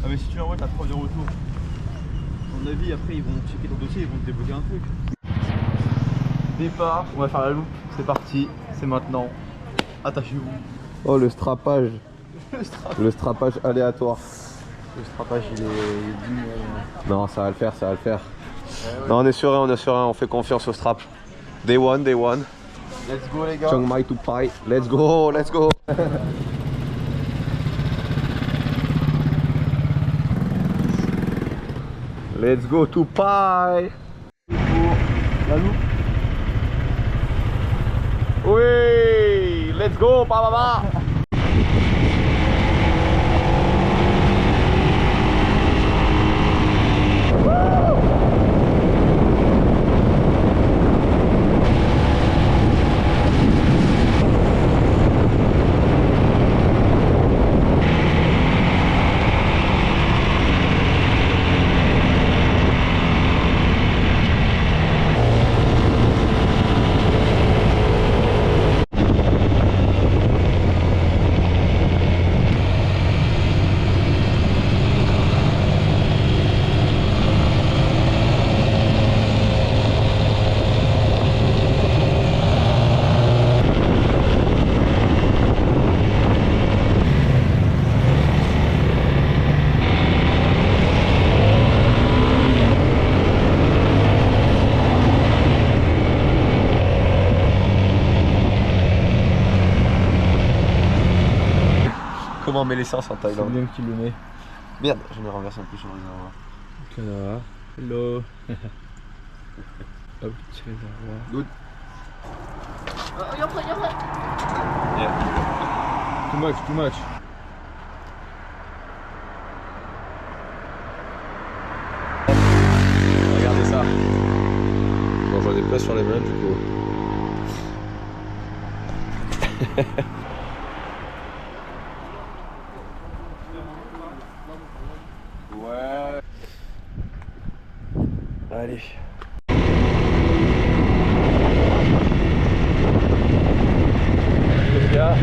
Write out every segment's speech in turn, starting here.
Ah mais si tu l'envoies, t'as 3 de retour. À mon avis, après ils vont checker ton dossier, ils vont te débloquer un truc. Départ, on va faire la loupe, c'est parti, c'est maintenant. Attachez-vous. Oh le strapage. Le strapage aléatoire. Le strapage il est dû. Non, ça va le faire, ça va le faire. Ouais. Non, on est serein, on fait confiance au strap. Day one. Let's go les gars. Chiang Mai to Pai. Let's go. Let's go to Pai. La loupe. Oui, let's go, papa. Comment on met l'essence en C'est Thaïlande? bien que tu le mets. Merde, j'en ai renversé un peu sur le réservoir. Hello. Hop, petit réservoir. Good. Too much. Regardez ça. Bon, j'en ai plein sur les mains du coup. Ouais. Allez. Les gars.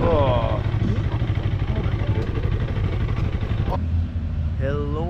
Oh. Hello.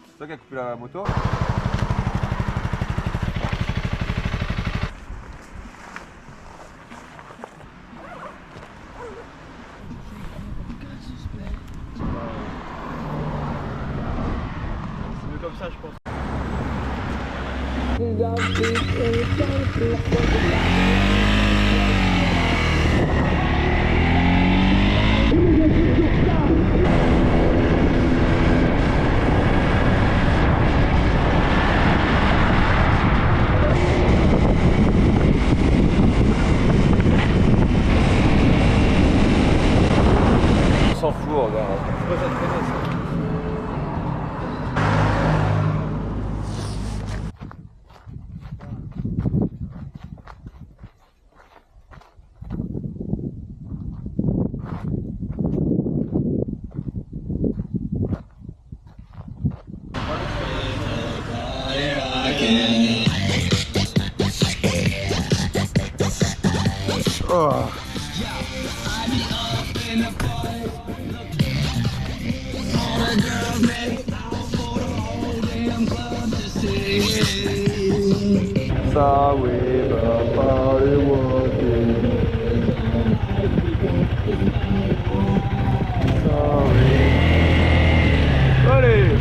C'est toi qui as coupé la moto? C'est mieux comme ça, je pense. On s'en fout, regarde. C'est quoi cette connaisse? Oh. Ça, oui, papa, et allez.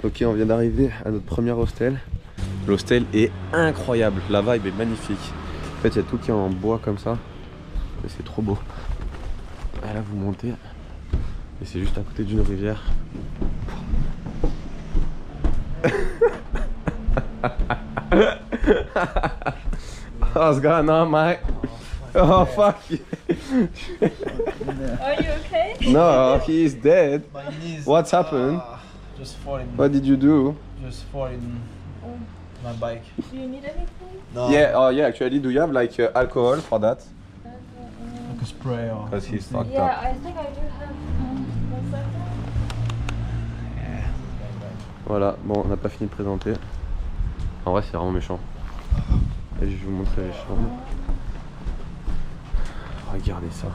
Ok, on vient d'arriver à notre premier hostel. L'hostel est incroyable, la vibe est magnifique. En fait, il y a tout qui est en bois comme ça. Et c'est trop beau. Et là, vous montez. Et c'est juste à côté d'une rivière. What's going on, mate? Oh, fuck you. Are you okay? No, he is dead. My knees. What's happened? Just falling. What did you do? Just falling. My bike. Do you need anything? No. Yeah, oh yeah, actually, do you have like alcohol for that? Like a spray or. Because he's something. fucked up. Yeah, I think I do have. What's that? Voilà, bon, on n'a pas fini de présenter. En vrai, c'est vraiment méchant. Et je vais vous montrer les chambres. Regardez ça.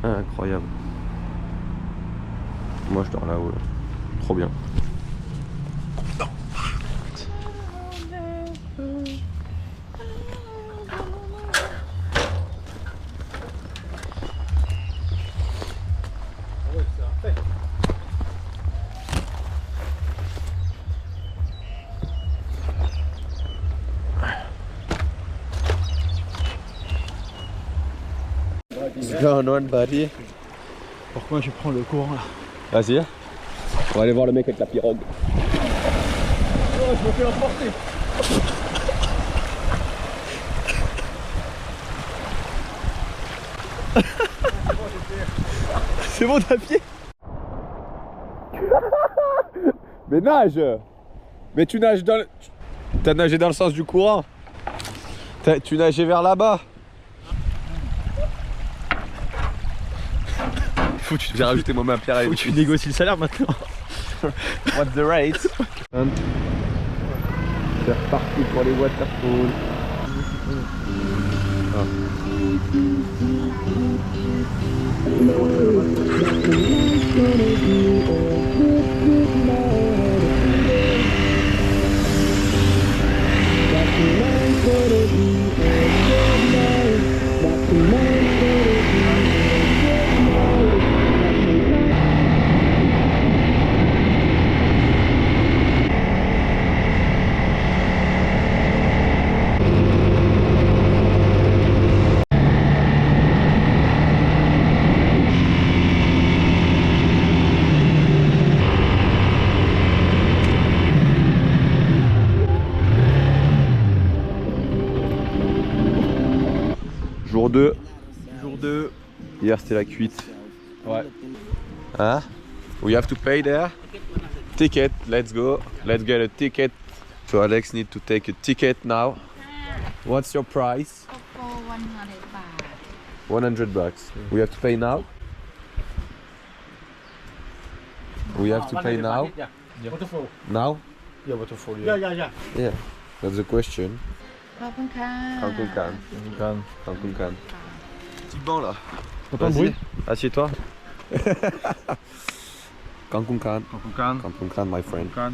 Incroyable. Moi, je dors là-haut. Là. Trop bien. What's going on, buddy? Pourquoi je prends le courant là? Vas-y. On va aller voir le mec avec la pirogue. Oh, je me fais emporter. C'est bon, t'as pied? Mais nage! Mais tu nages dans le... T'as nagé dans le sens du courant. Tu nageais vers là-bas. J'ai rajouté moi ma pierre à Faut que tu négocies le salaire maintenant. What's the rate? C'est reparti pour les waterfalls. Jour 2. Jour 2. Hier c'était la cuite. Ouais. Hein? We have to pay there. Ticket, let's go. Let's get a ticket. So Alex need to take a ticket now. What's your price? 100 baht. 100 bucks. We have to pay now? We have to pay now? Waterfall. Now? Yeah, waterfall. Yeah. Yeah. That's the question. ขอบคุณค่ะ Kankunkan. Kankunkan. Petit banc là. T'entends le bruit? Assieds-toi. Kankunkan. Kankunkan. Kankunkan, my friend. Kankunkan.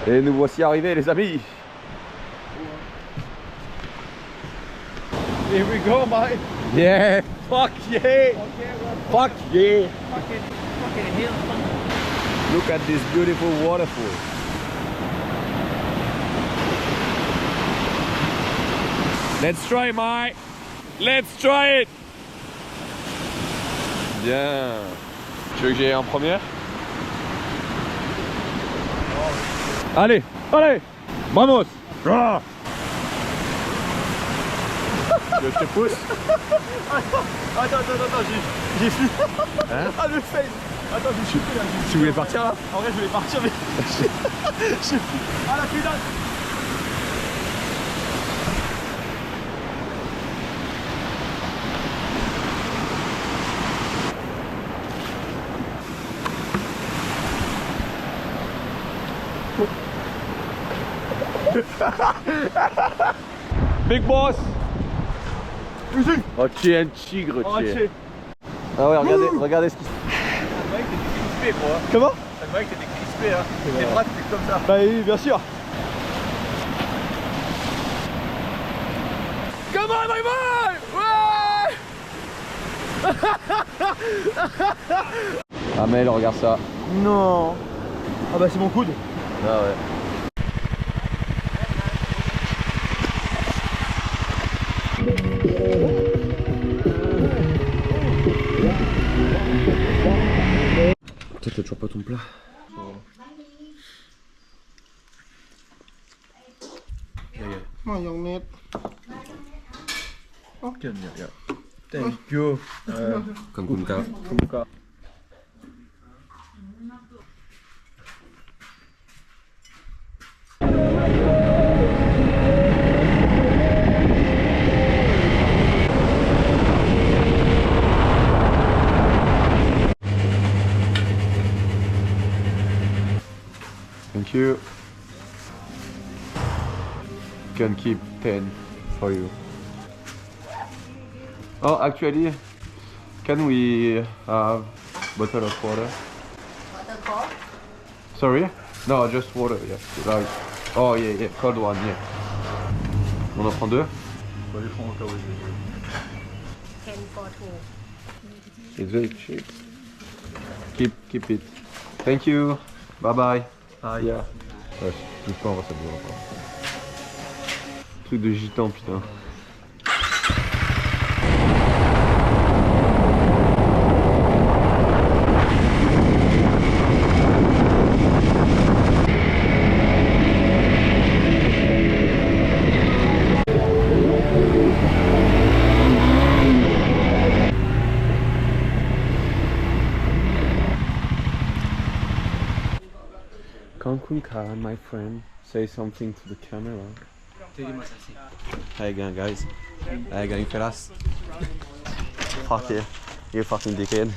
Et nous voici arrivés les amis. Here we go, mate. Yeah. Fuck yeah. Fuck yeah. Look at this beautiful waterfall. Let's try, mate. Let's try it. Bien. Tu veux que j'aille en première? Allez, allez. Vamos. Ah. Tu veux que je te pousse? Attends, j'ai fini. Hein? Ah, le fail. Attends, j'ai chupé là. Tu voulais partir là? En vrai, je voulais partir, mais. Ah, la putain. Big boss. Musique. Oh, tu es un tigre, Oh, tu es. tiens. Ah ouais, regardez ce qui se Ça te voyait que t'étais crispé, quoi. Comment? Ça te voyait que t'étais crispé, hein. Tes bras, t'étaient comme ça. Bah oui, bien sûr. Come on, my boy! Ouais. Amel, regarde ça. Non. Ah bah c'est mon coude. Ah ouais. Toi t'as toujours pas ton plat. Mayonnaise. Ok, yeah. Thank you. Comme Kunta. Thank you. Can keep 10 for you. Oh, actually, can we have bottle of water? Water cold? Sorry? No, just water. Yeah. Like, oh yeah, cold one. Yeah. On en prend deux. On va les prendre au cas où. 10 for 2. It's very cheap. Keep it. Thank you. Bye bye. Ah, Yeah. Ouais, je touche pas, on va s'habiller encore. Truc de gitan, putain. Cancun Khan, my friend, say something to the camera. How you going, guys? How you going, fellas? Fuck yeah, you fucking dickhead.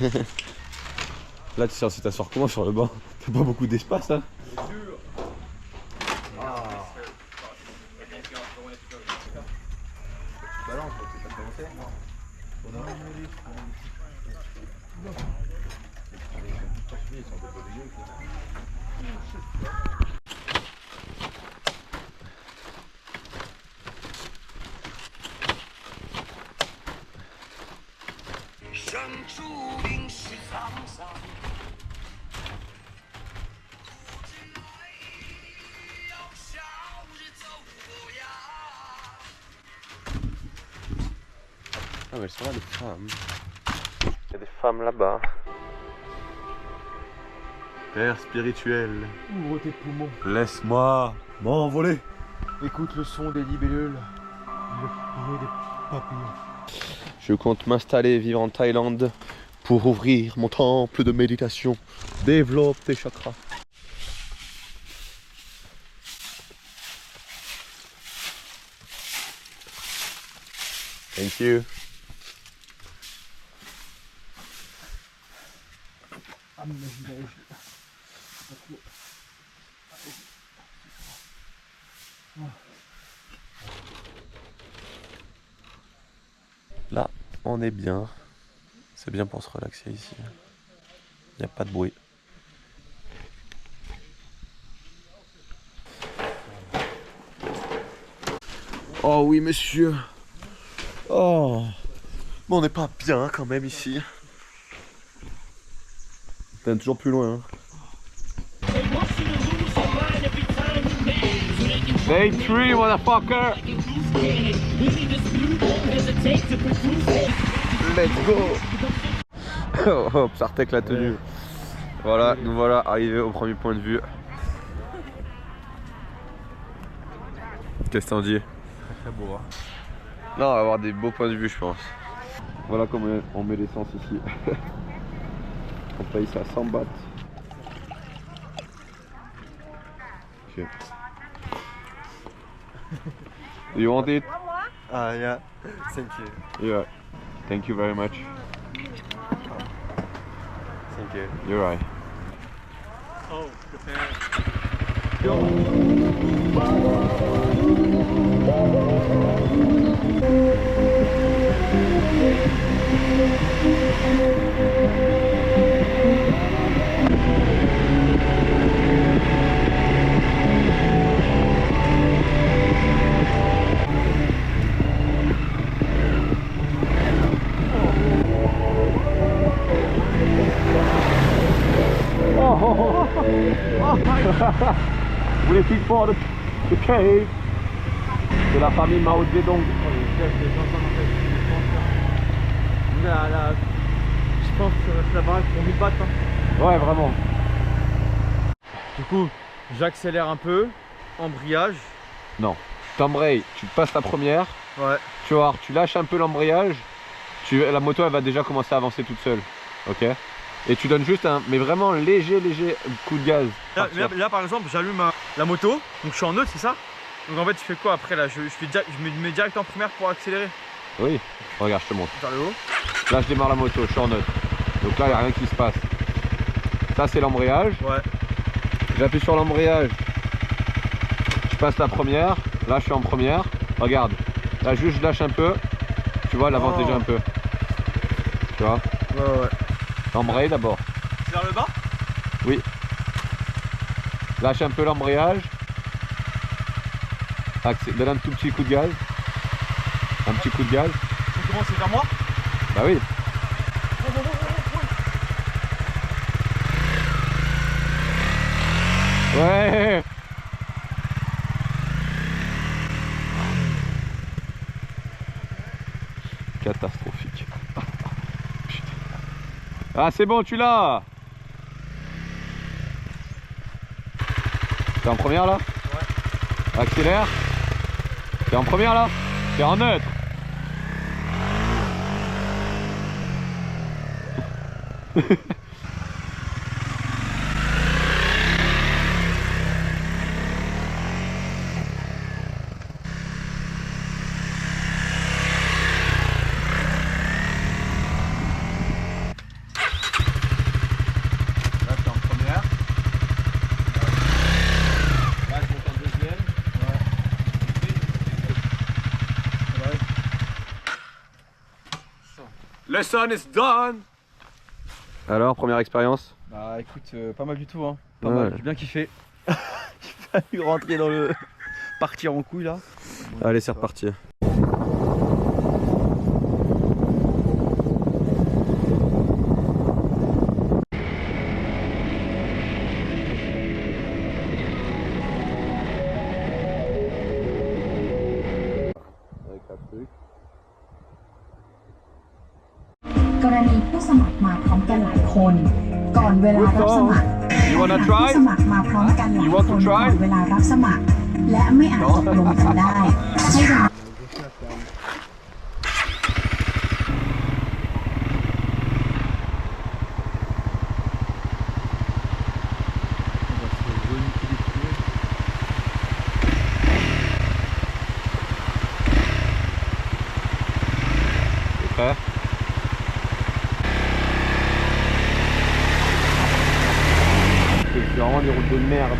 Là, tu sais, si t'asseoir comment sur le banc? T'as pas beaucoup d'espace, hein? Ah mais elles sont là les femmes. Il y a des femmes là-bas. Père spirituel, Ouvre tes poumons. laisse-moi m'envoler. Écoute le son des libellules. Le bruit des papillons. Je compte m'installer et vivre en Thaïlande pour ouvrir mon temple de méditation. Développe tes chakras. Thank you. Ah mais je vais Là, on est bien. C'est bien pour se relaxer ici. Il n'y a pas de bruit. Oh oui, monsieur. Oh. Mais on n'est pas bien quand même ici. T'es toujours plus loin. Hein. Day 3, motherfucker. Let's go. Hop, ça retèque la tenue. Voilà, nous voilà arrivés au premier point de vue. Qu'est-ce que t'en dis? très beau. Hein. Non, on va avoir des beaux points de vue, je pense. Voilà comment on met l'essence ici. On paye ça 100 bahts. Ok. Do you want it? Ah yeah, thank you. Yeah. Thank you very much. Thank you. You're right. Oh, prepare. looking for the cave. C'est la famille Mao Zedong. Je pense que la baraque pour 1000 bahts. Hein. Ouais, vraiment. Du coup, j'accélère un peu, embrayage. Non. T'embrayes, tu passes la première. Ouais. Tu vois, tu lâches un peu l'embrayage. La moto, elle va déjà commencer à avancer toute seule. Ok. Et tu donnes juste un, mais vraiment léger coup de gaz. Là par exemple, j'allume la moto, donc je suis en neutre, c'est ça? Donc en fait, je fais quoi après là? Je me mets direct en première pour accélérer. Oui. Regarde, je te montre. Vers le haut. Là, je démarre la moto, je suis en neutre. Donc là, il n'y a rien qui se passe. Ça, c'est l'embrayage. Ouais. J'appuie sur l'embrayage. Je passe la première. Là, je suis en première. Regarde. Là, juste, je lâche un peu. Tu vois, elle avance déjà un peu. Tu vois? Ouais. Embraye d'abord. C'est vers le bas? Oui. Lâche un peu l'embrayage. Donne un tout petit coup de gaz. Un petit coup de gaz. On commence vers moi? Bah oui. Ouais. Catastrophique. Putain. Ah, c'est bon, tu l'as. T'es en première là? Ouais. Accélère. T'es en première là? T'es en neutre. Lesson is done. Alors, première expérience? Bah écoute, pas mal du tout hein. Pas Ouais. mal, j'ai bien kiffé. Il fallu rentrer dans le... partir en couille là. Allez, c'est reparti. Avec un truc. กรณีผู้สมัครมาพร้อมกันหลายคน ก่อนเวลารับสมัคร You wanna ผู้ try? สมัครมาพร้อมกันหลาย You ค want น to ก่ try? อนเวลารับสมัคร และไม่อาจตกลงกันได้ให้ดำ T'es prêt? C'est vraiment des routes de merde.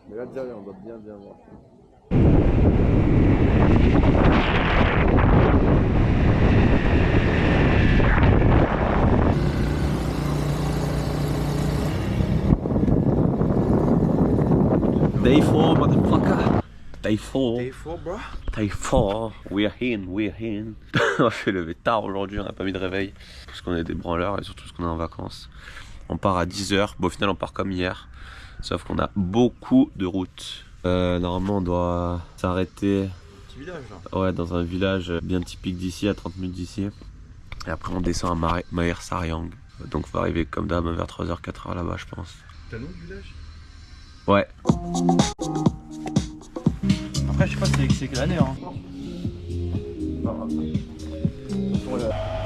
Mais là déjà on doit bien voir. Day 4, motherfucker. Day 4. Day 4 bro. Day 4. We're in. On a fait lever tard aujourd'hui, on n'a pas mis de réveil. Parce qu'on est des branleurs et surtout parce qu'on est en vacances. On part à 10h. Bon, au final, on part comme hier. Sauf qu'on a beaucoup de routes. Normalement, on doit s'arrêter. Petit village là. Ouais, dans un village bien typique d'ici, à 30 minutes d'ici. Et après, on descend à Mahir Saryang. Donc, on va arriver comme d'hab vers 3h, 4h là-bas, je pense. T'as le nom du village? Ouais. Après, je sais pas si c'est quelle année hein.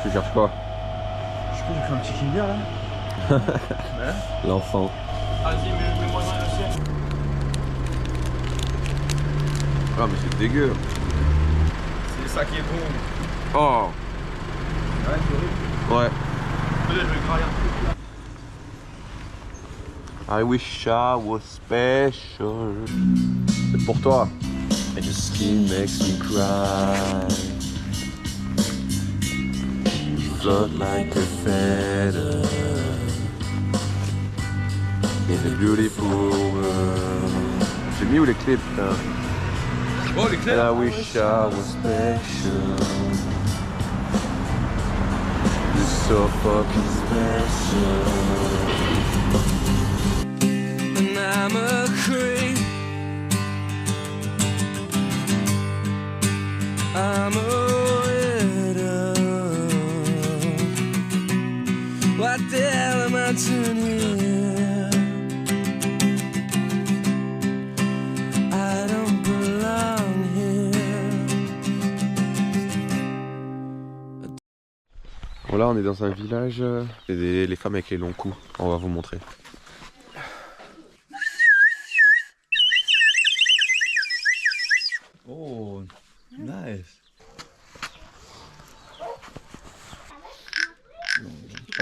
Tu cherches quoi? Je crois que j'ai fait un petit kinder là. L'enfant. Vas-y, mets-moi dans le ciel. Ah mais c'est dégueu. C'est ça qui est bon. Oh. Ouais, c'est horrible. Ouais. Peut-être je vais grailler un truc là. I wish I was special. C'est pour toi. And your skin makes me cry. You float like a feather in a beautiful world. J'ai mis où les clés putain? Oh, l'éclair. And I wish I was special. You're so fucking special. And I'm a creep. I'm a widow. What the hell am I doing here? I don't belong here. Bon là on est dans un village, c'est les femmes avec les longs coups, on va vous montrer. Oh, nice.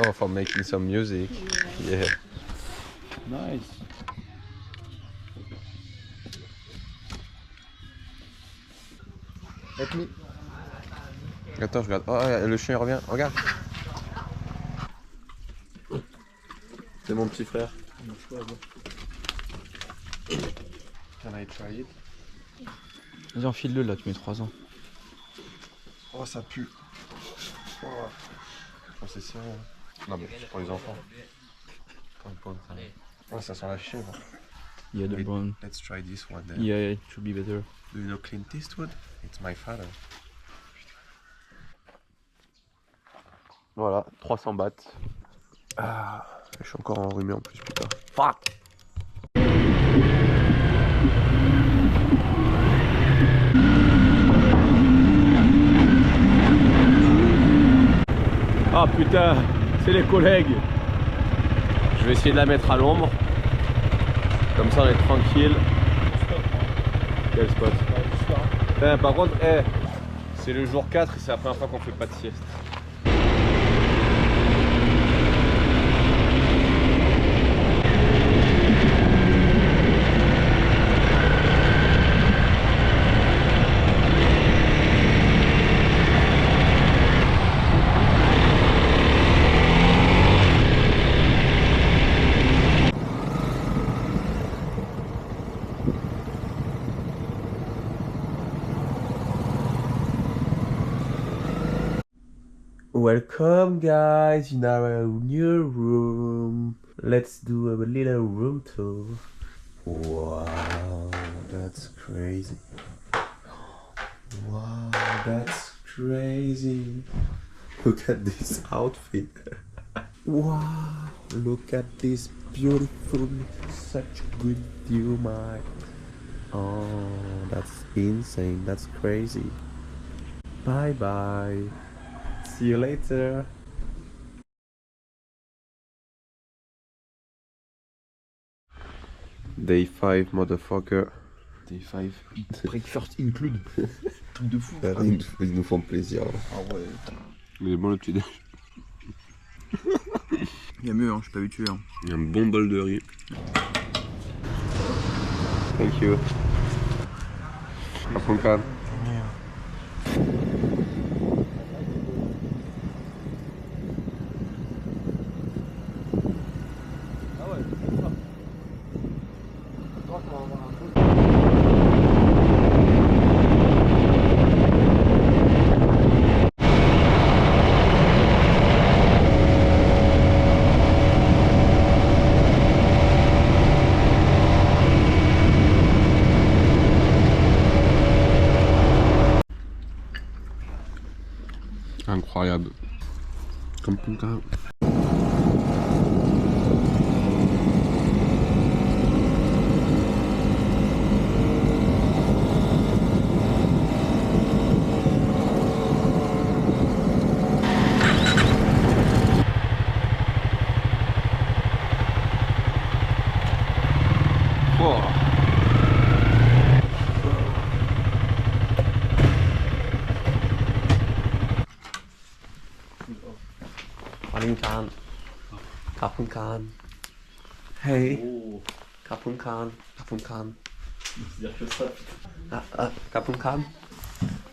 Oh, for making some music. Yeah. Nice. Let me. Attends, je regarde. Oh, le chien revient, regarde. C'est mon petit frère. Can I try it? Vas-y, enfile-le là, tu mets 3 ans. Oh, ça pue. Oh, c'est si. Non, mais c'est pour les enfants. Oh, ça sent la chèvre. Yeah, the brown. Let's try this one then. Yeah, it should be better. Do you know Clint Eastwood? It's my father. Voilà, 300 bahts. Ah, je suis encore enrhumé en plus, putain. Fuck! Ah putain, c'est les collègues. Je vais essayer de la mettre à l'ombre. Comme ça on est tranquille. Quel spot? Putain, par contre, c'est le jour 4 et c'est la première fois qu'on fait pas de sieste. Welcome guys in our new room. Let's do a little room tour. Wow, that's crazy. Wow, that's crazy. Look at this outfit. Wow, look at this beautiful, such good view, my. Oh, that's insane, that's crazy. Bye bye. See you later. Day 5, motherfucker. Day 5. Breakfast include. Truc de fou. Ils nous font plaisir. Ah ouais. Mais bon le petit déj. Il y a mieux, hein, je suis pas habitué. Hein. Un bon bol de riz. Thank you. Apunkan. Incroyable. Comme Punta. Kapunkan. Kapunkan. Hey. Kapunkan. Kapunkan. Kapunkan.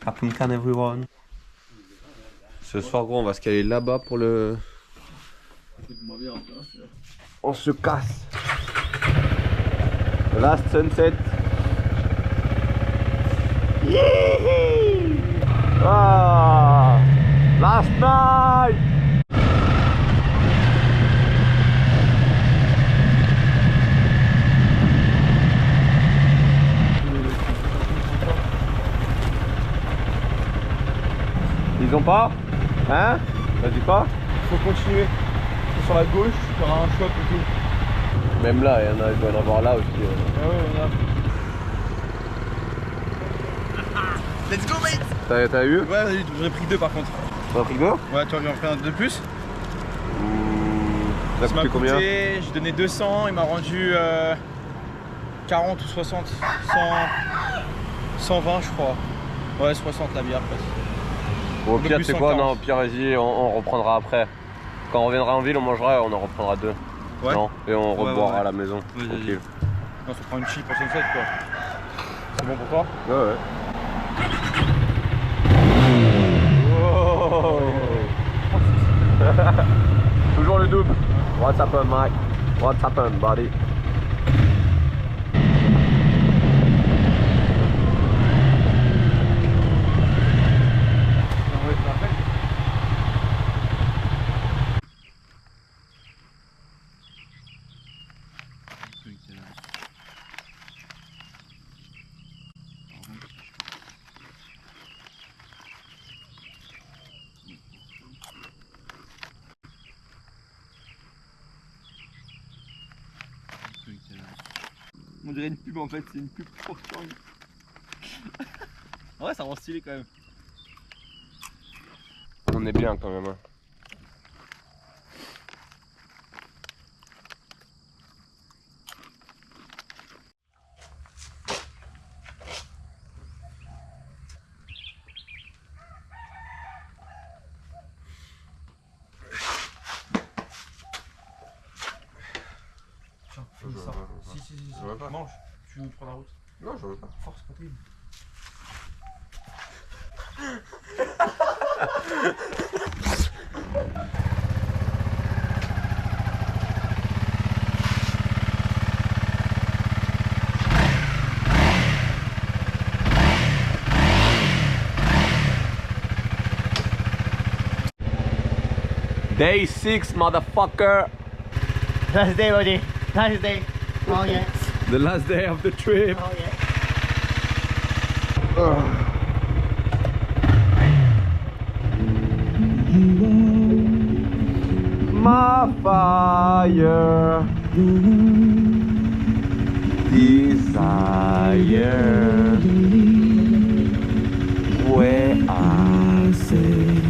Kapunkan everyone. Ce soir gros on va se caler là-bas pour le... On se casse. Last sunset. Ah, last night. Ils ont pas? Hein? Ça dit pas? Faut continuer. Sur la gauche, il y aura un choix plutôt. Même là, il doit y en avoir là aussi. Ah ouais, on a. Let's go, mate! T'as eu? Ouais, j'en ai pris 2 par contre. T'en as pris deux? Ouais, tu en pris un de plus? Ça Ça a m'a coûté combien? coûté, j'ai donné 200, il m'a rendu 40 ou 60, 120 je crois. Ouais, 60 la bière presque. Bon, au Un peu pire, plus c'est quoi? 140. Non, au pire, vas-y, on reprendra après. Quand on reviendra en ville, on mangera et on en reprendra 2. Ouais. Non? Et on Ouais, reboira ouais. à la maison. Vas-y, Tranquille. Non, ça prend une chip pour sunset quoi. C'est bon pour toi? Ouais, ouais. Toujours le double. What's happened, Mike? What's happened, buddy? On dirait une pub en fait, c'est une pub pour Kang. Ouais, ça rend stylé quand même. On est bien quand même. Hein. Tiens, finis ça. Si, Je veux pas. mange. Tu prends la route. Non, je veux pas. Force, Patrick. Day 6, motherfucker. Last day, buddy. Last day. Oh yeah. The last day of the trip. Oh yeah. My fire, desire, where I say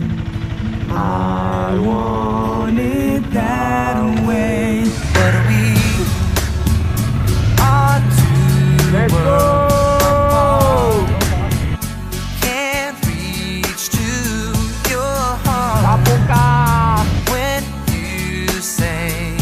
I want it that way, but we are two worlds apart. Can't reach to your heart when you say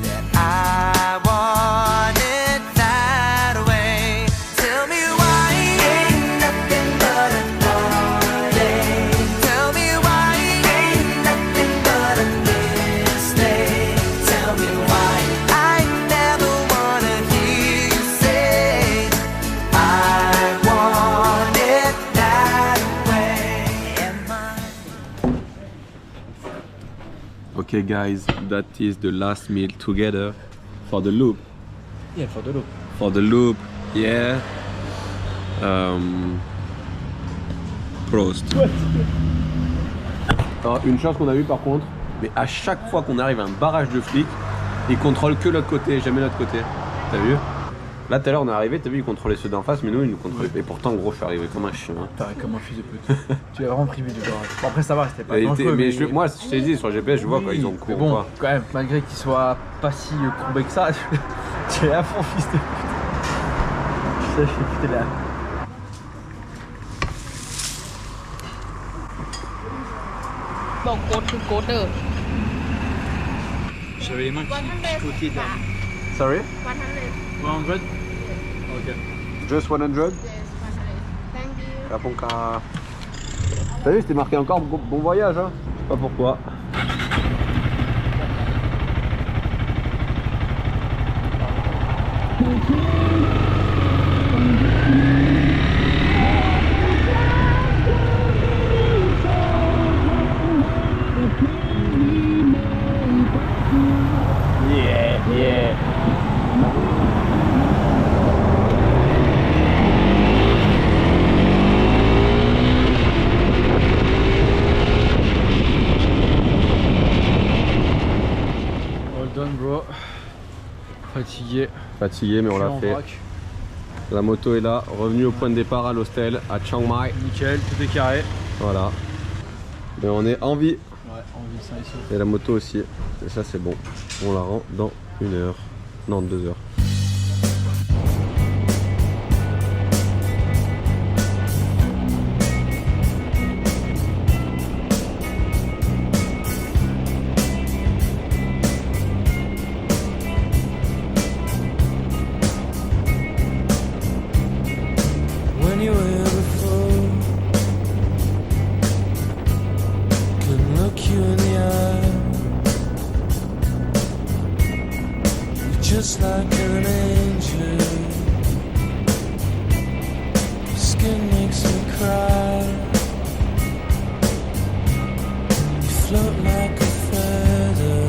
that I want it that way. Tell me why ain't nothing but a heartache. Tell me why ain't nothing but a mistake. Tell me why I never wanna hear you say I want it that way. Am I? Okay guys, that is the last meal together for the loop. Yeah, for the loop. For the loop, yeah. Prost. Alors, une chose qu'on a vue par contre, mais à chaque fois qu'on arrive à un barrage de flics, ils contrôlent que l'autre côté, jamais l'autre côté. T'as vu? Là tout à l'heure on est arrivé, t'as vu, ils contrôlaient ceux d'en face, mais nous ils nous contrôlaient. Et pourtant gros, je suis arrivé comme un chien. Hein. Pareil comme un fils de pute. Tu es vraiment privé du garage. Bon, après ça va, c'était pas Et dangereux, mais moi je t'ai dit sur le GPS, je vois quand ils ont mais couru bon, pas. quand même, malgré qu'il soit pas si courbé que ça, tu es à fond fils de pute. Je sais, j'étais là. Bon, quarter. J'avais les mains qui côté derrière. Sorry? 100. 100? Ok. Just 100? Yes, 100. Thank you. Caponca. T'as vu, c'était marqué encore bon voyage, hein? Je sais pas pourquoi. Fatigué. Fatigué, mais on l'a fait. La moto est là, revenu au point de départ à l'hostel à Chiang Mai. Nickel, tout est carré. Voilà. Mais on est en vie. Ouais, en vie, ça et ça. Et la moto aussi. Et ça c'est bon. On la rend dans 1 heure. Non, 2 heures. When you were here before, couldn't look you in the eye. You're just like an angel. Your skin makes me cry. You float like a feather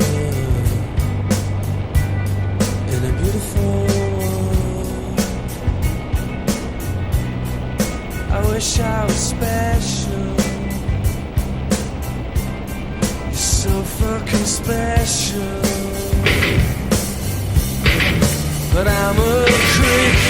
in a beautiful world. I wish I was special. You're so fucking special. But I'm a creep.